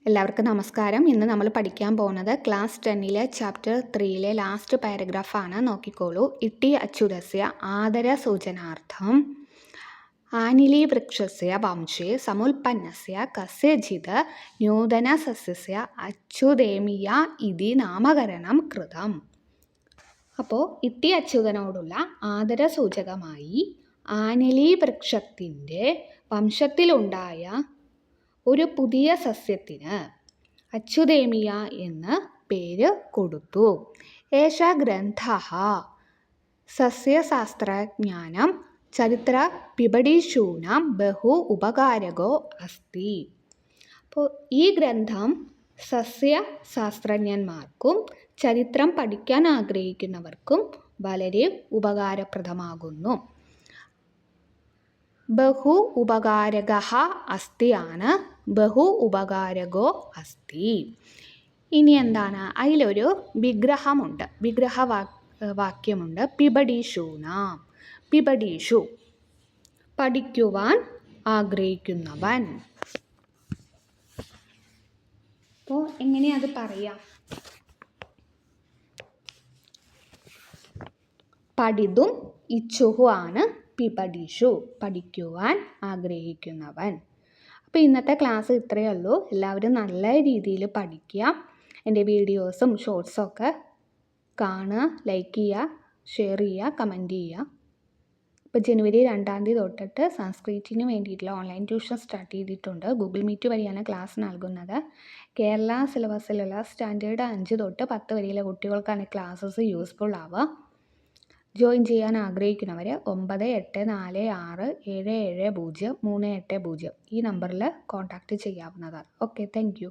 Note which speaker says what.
Speaker 1: എല്ലാവർക്കും നമസ്കാരം. ഇന്ന് നമ്മൾ പഠിക്കാൻ പോകുന്നത് ക്ലാസ് 10 ചാപ്റ്റർ 3 ലാസ്റ്റ് പാരഗ്രാഫാണ്. നോക്കിക്കോളൂ. ഇട്ടി അച്യുതസ്യ ആദരസൂചനാർത്ഥം ആനിലീവൃക്ഷസ്യ വംശേ സമുൽപ്പന്നസ്യ കസ്യചിത് നൂതനസസ്യസ്യ അച്യുതേമിയ ഇതി നാമകരണം കൃതം. അപ്പോൾ ഇട്ടി അച്യുതനോടുള്ള ആദരസൂചകമായി ആനിലീവൃക്ഷത്തിൻ്റെ വംശത്തിലുണ്ടായ ഒരു പുതിയ സസ്യത്തിന് അച്യുതേമിയ എന്ന് പേര് കൊടുത്തു. ഏഷ ഗ്രന്ഥഃ സസ്യശാസ്ത്രജ്ഞാനം ചരിത്ര പിപഠിഷൂണാം ബഹു ഉപകാരകോ അസ്തി. അപ്പോൾ ഈ ഗ്രന്ഥം സസ്യശാസ്ത്രജ്ഞന്മാർക്കും ചരിത്രം പഠിക്കാൻ ആഗ്രഹിക്കുന്നവർക്കും വളരെ ഉപകാരപ്രദമാകുന്നു. ബഹു ഉപകാരകഃ അസ്തി ആണ്, ബഹു ഉപകാരകോ അസ്തി. ഇനി എന്താണ്? അതിലൊരു വിഗ്രഹമുണ്ട്, വാക്യമുണ്ട്. പിപഠിഷൂണാം, പിപഠിഷു പഠിക്കുവാൻ ആഗ്രഹിക്കുന്നവൻ. അപ്പോൾ എങ്ങനെയാ അത് പറയാം? പഠിതും ഇച്ഛുഹു ആണ് പിപഠിഷു, പഠിക്കുവാൻ ആഗ്രഹിക്കുന്നവൻ. അപ്പോൾ ഇന്നത്തെ ക്ലാസ് ഇത്രയേ ഉള്ളൂ. എല്ലാവരും നല്ല രീതിയിൽ പഠിക്കുക. എൻ്റെ വീഡിയോസും ഷോർട്സും ഒക്കെ കാണുക, ലൈക്ക് ചെയ്യുക, ഷെയർ ചെയ്യുക, കമൻറ്റ് ചെയ്യുക. ഇപ്പോൾ ജനുവരി 2 തൊട്ടിട്ട് സംസ്കൃതത്തിന് വേണ്ടിയിട്ടുള്ള ഓൺലൈൻ ട്യൂഷൻ സ്റ്റാർട്ട് ചെയ്തിട്ടുണ്ട്. ഗൂഗിൾ മീറ്റ് വഴിയാണ് ക്ലാസ് നൽകുന്നത്. കേരള സിലബസിലുള്ള സ്റ്റാൻഡേർഡ് 5 തൊട്ട് 10 വരെയുള്ള കുട്ടികൾക്കാണ് ക്ലാസ്സസ് യൂസ്ഫുൾ ആവുക. ജോയിൻ ചെയ്യാൻ ആഗ്രഹിക്കുന്നവർ 9846770380 ഈ നമ്പറിൽ കോൺടാക്റ്റ് ചെയ്യാവുന്നതാണ്. Okay, thank you.